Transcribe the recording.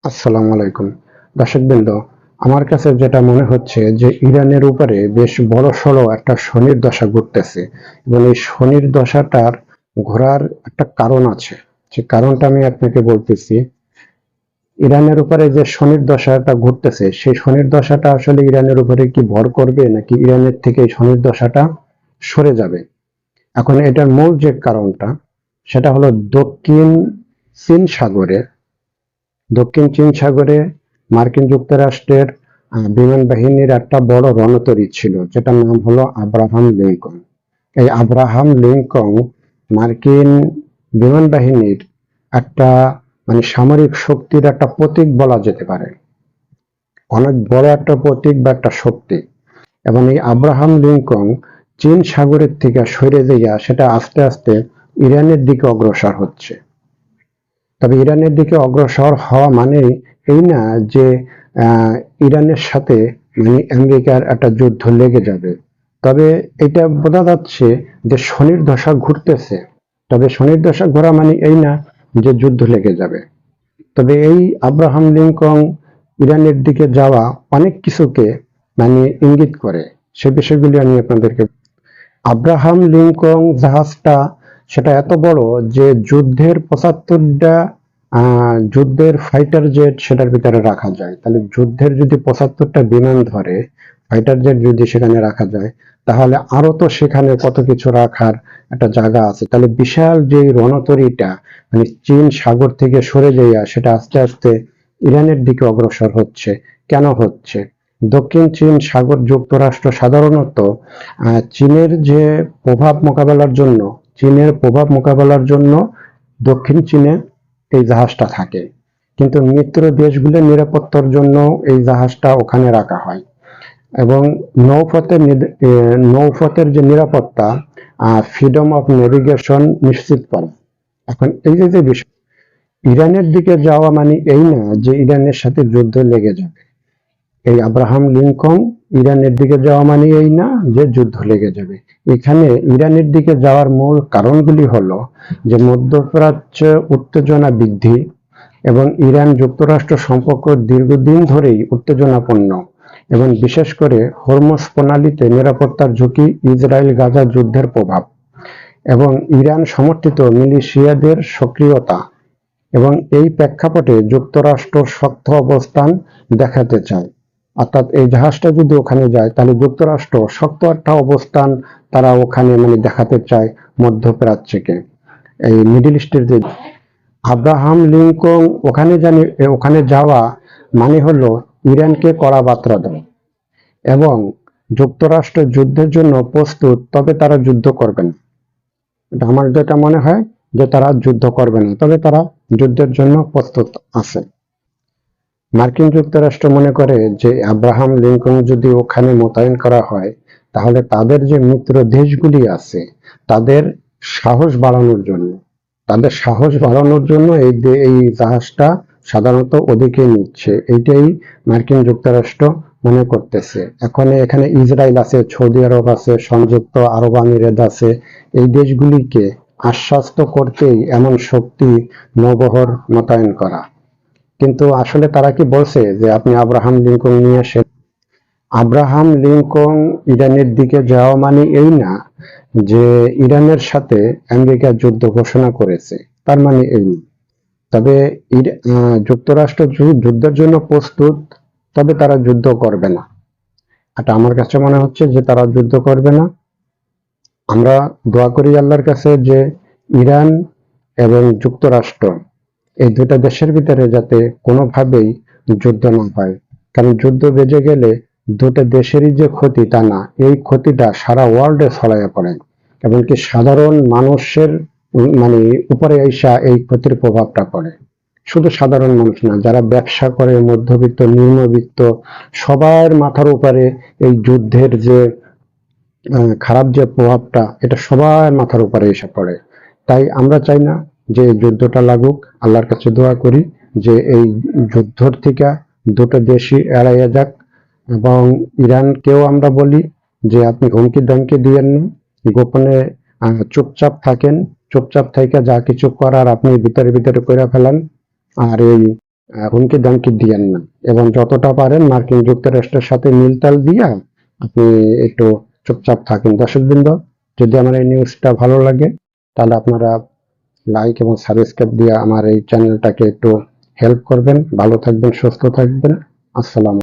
আসসালামু আলাইকুম। দর্শকবৃন্দ, আমার কাছে যেটা মনে হচ্ছে যে ইরানের উপরে বেশ বড়সড় একটা শনির দশা ঘুরতেছে এবং এই শনির দশাটার ঘোরার একটা কারণ আছে। সে কারণটা আমি আপনাকে বলতেছি। ইরানের উপরে যে শনির দশাটা ঘুরতেছে সেই শনির দশাটা আসলে ইরানের উপরে কি ভর করবে নাকি ইরানের থেকে এই শনির দশাটা সরে যাবে। এখন এটার মূল যে কারণটা সেটা হলো চীন সাগরে দক্ষিণ চীন সাগরে মার্কিন যুক্তরাষ্ট্রের বিমান বাহিনীর একটা বড় রণতরী ছিল, যেটার নাম হলো আব্রাহাম লিঙ্কন। এই আব্রাহাম লিঙ্কন মার্কিন বিমান বাহিনীর একটা সামরিক শক্তির একটা প্রতীক বলা যেতে পারে, অনেক বড় একটা প্রতীক বা একটা শক্তি। এবং এই আব্রাহাম লিঙ্কন চীন সাগরের থেকে সরে যাইয়া সেটা আস্তে আস্তে ইরানের দিকে অগ্রসর হচ্ছে। তবে ইরানের দিকে অগ্রসর হওয়া মানেই এই না যে ইরানের সাথে আমেরিকার একটা যুদ্ধ লেগে যাবে। তবে এটা বোঝা যাচ্ছে যে শনির দশা ঘুরতেছে। তবে শনির দশা ঘোরা মানে এই না যে যুদ্ধ লেগে যাবে। তবে এই আব্রাহাম লিঙ্কন ইরানের দিকে যাওয়া অনেক কিছুকে ইঙ্গিত করে। সে বিষয়গুলি আমি আপনাদেরকে। আব্রাহাম লিঙ্কন জাহাজটা সেটা এত বড় যে যুদ্ধের ফাইটার জেট সেটার ভিতরে রাখা যায়। তাহলে যুদ্ধের যদি ৭৫টা বিমান ধরে, ফাইটার জেট যদি সেখানে রাখা যায়, তাহলে আরো তো সেখানে কত কিছু রাখার একটা জায়গা আছে। তাহলে বিশাল যে রণতরীটা চীন সাগর থেকে সরে যাইয়া সেটা আস্তে আস্তে ইরানের দিকে অগ্রসর হচ্ছে। কেন হচ্ছে? দক্ষিণ চীন সাগর যুক্তরাষ্ট্র সাধারণত চীনের প্রভাব মোকাবেলার জন্য দক্ষিণ চীনে এই জাহাজটা থাকে, কিন্তু মিত্র দেশগুলোর নিরাপত্তার জন্য এই জাহাজটা ওখানে রাখা হয়। এবং নৌপথের যে নিরাপত্তা, ফ্রিডম অফ নেভিগেশন নিশ্চিত করে। এখন এই যে বিষয়, ইরানের দিকে যাওয়া মানে এই না যে ইরানের সাথে যুদ্ধ লেগে যাবে। এই আব্রাহাম লিঙ্কন ইরানের দিকে যাওয়া মানে এই না যে যুদ্ধ লেগে যাবে। এখানে ইরানের দিকে যাওয়ার মূল কারণগুলি হলো যে মধ্যপ্রাচ্যে উত্তেজনা বৃদ্ধি এবং ইরান যুক্তরাষ্ট্র সম্পর্ক দীর্ঘদিন ধরেই উত্তেজনাপূর্ণ, এবং বিশেষ করে হরমুজ প্রণালীতে নিরাপত্তার ঝুঁকি, ইসরায়েল গাজা যুদ্ধের প্রভাব এবং ইরান সমর্থিত মিলিশিয়াদের সক্রিয়তা। এবং এই প্রেক্ষাপটে যুক্তরাষ্ট্র শক্ত অবস্থান দেখাতে চায়। অর্থাৎ এই জাহাজটা যদি ওখানে যায় তাহলে যুক্তরাষ্ট্র শক্ত একটা অবস্থান তারা ওখানে দেখাতে চায় মধ্যপ্রাচ্যকে, এই মিডল ইস্টের যে। আব্রাহাম লিঙ্কন ওখানে যাওয়া মানে হলো ইরানকে কড়া বার্তা দেওয়া এবং যুক্তরাষ্ট্র যুদ্ধের জন্য প্রস্তুত, তবে তারা যুদ্ধ করবে না। আমার যেটা মনে হয় যে তারা যুদ্ধ করবে না, তবে তারা যুদ্ধের জন্য প্রস্তুত আছে। মার্কিন যুক্তরাষ্ট্র মনে করে যে আব্রাহাম লিঙ্কন যদি ওখানে মোতায়েন করা হয়, তাহলে তাদের যে মিত্র দেশগুলি আছে তাদের সাহস বাড়ানোর জন্য এই জাহাজটা সাধারণত ওদিকে নিচ্ছে। এইটাই মার্কিন যুক্তরাষ্ট্র মনে করতেছে। এখন এখানে ইসরায়েল আছে, সৌদি আরব আছে, সংযুক্ত আরব আমিরাত আছে। এই দেশগুলিকে আশ্বস্ত করতেই এমন শক্তি নৌবহর মোতায়েন করা। কিন্তু আসলে তারা কি বলছে যে আপনি আব্রাহাম লিঙ্কন নিয়ে আসেন? আব্রাহাম লিঙ্কন ইরানের দিকে যাওয়া মানে এই না যে ইরানের সাথে আমেরিকা যুদ্ধ ঘোষণা করেছে, তার মানে এই না। তবে যুক্তরাষ্ট্র যুদ্ধের জন্য প্রস্তুত, তবে তারা যুদ্ধ করবে না। এটা আমার কাছে মনে হচ্ছে যে তারা যুদ্ধ করবে না। আমরা দোয়া করি আল্লাহর কাছে যে ইরান এবং যুক্তরাষ্ট্র এই দুটা দেশের ভিতরে যাতে কোনোভাবেই যুদ্ধ না হয়। কারণ যুদ্ধ বেজে গেলে দুটো দেশেরই যে ক্ষতি তা না, এই ক্ষতিটা সারা ওয়ার্ল্ডে ছড়াইয়া পড়ে, এমনকি সাধারণ মানুষের উপরে এই ক্ষতির প্রভাবটা পড়ে। শুধু সাধারণ মানুষ না, যারা ব্যবসা করে, মধ্যবিত্ত, নিম্নবিত্ত, সবার মাথার উপরে এই যুদ্ধের যে খারাপ যে প্রভাবটা, এটা সবার মাথার উপরে এসে পড়ে। তাই আমরা চাই না যে যুদ্ধটা লাগুক। আল্লাহর কাছে দোয়া করি যে এই যুদ্ধর থেকে দুটো দেশই এড়াইয়া যাক। এবং ইরানকেও আমরা বলি যে আপনি হুমকি ধমকি দিয়েন না, গোপনে চুপচাপ থাকেন। চুপচাপ থেকে যা কিছু করার আপনি ভিতরে ভিতরে করে ফেলান। আর এই হুমকি দামকি দিয়েন না, এবং যতটা পারেন মার্কিন যুক্তরাষ্ট্রের সাথে মিলতাল দিয়া আপনি একটু চুপচাপ থাকেন। দর্শকবৃন্দ, যদি আমার এই নিউজটা ভালো লাগে তাহলে আপনারা লাইক এবং সাবস্ক্রাইব দিয়ে আমার এই চ্যানেলটাকে একটু হেল্প করবেন। ভালো থাকবেন, সুস্থ থাকবেন। আসসালাম।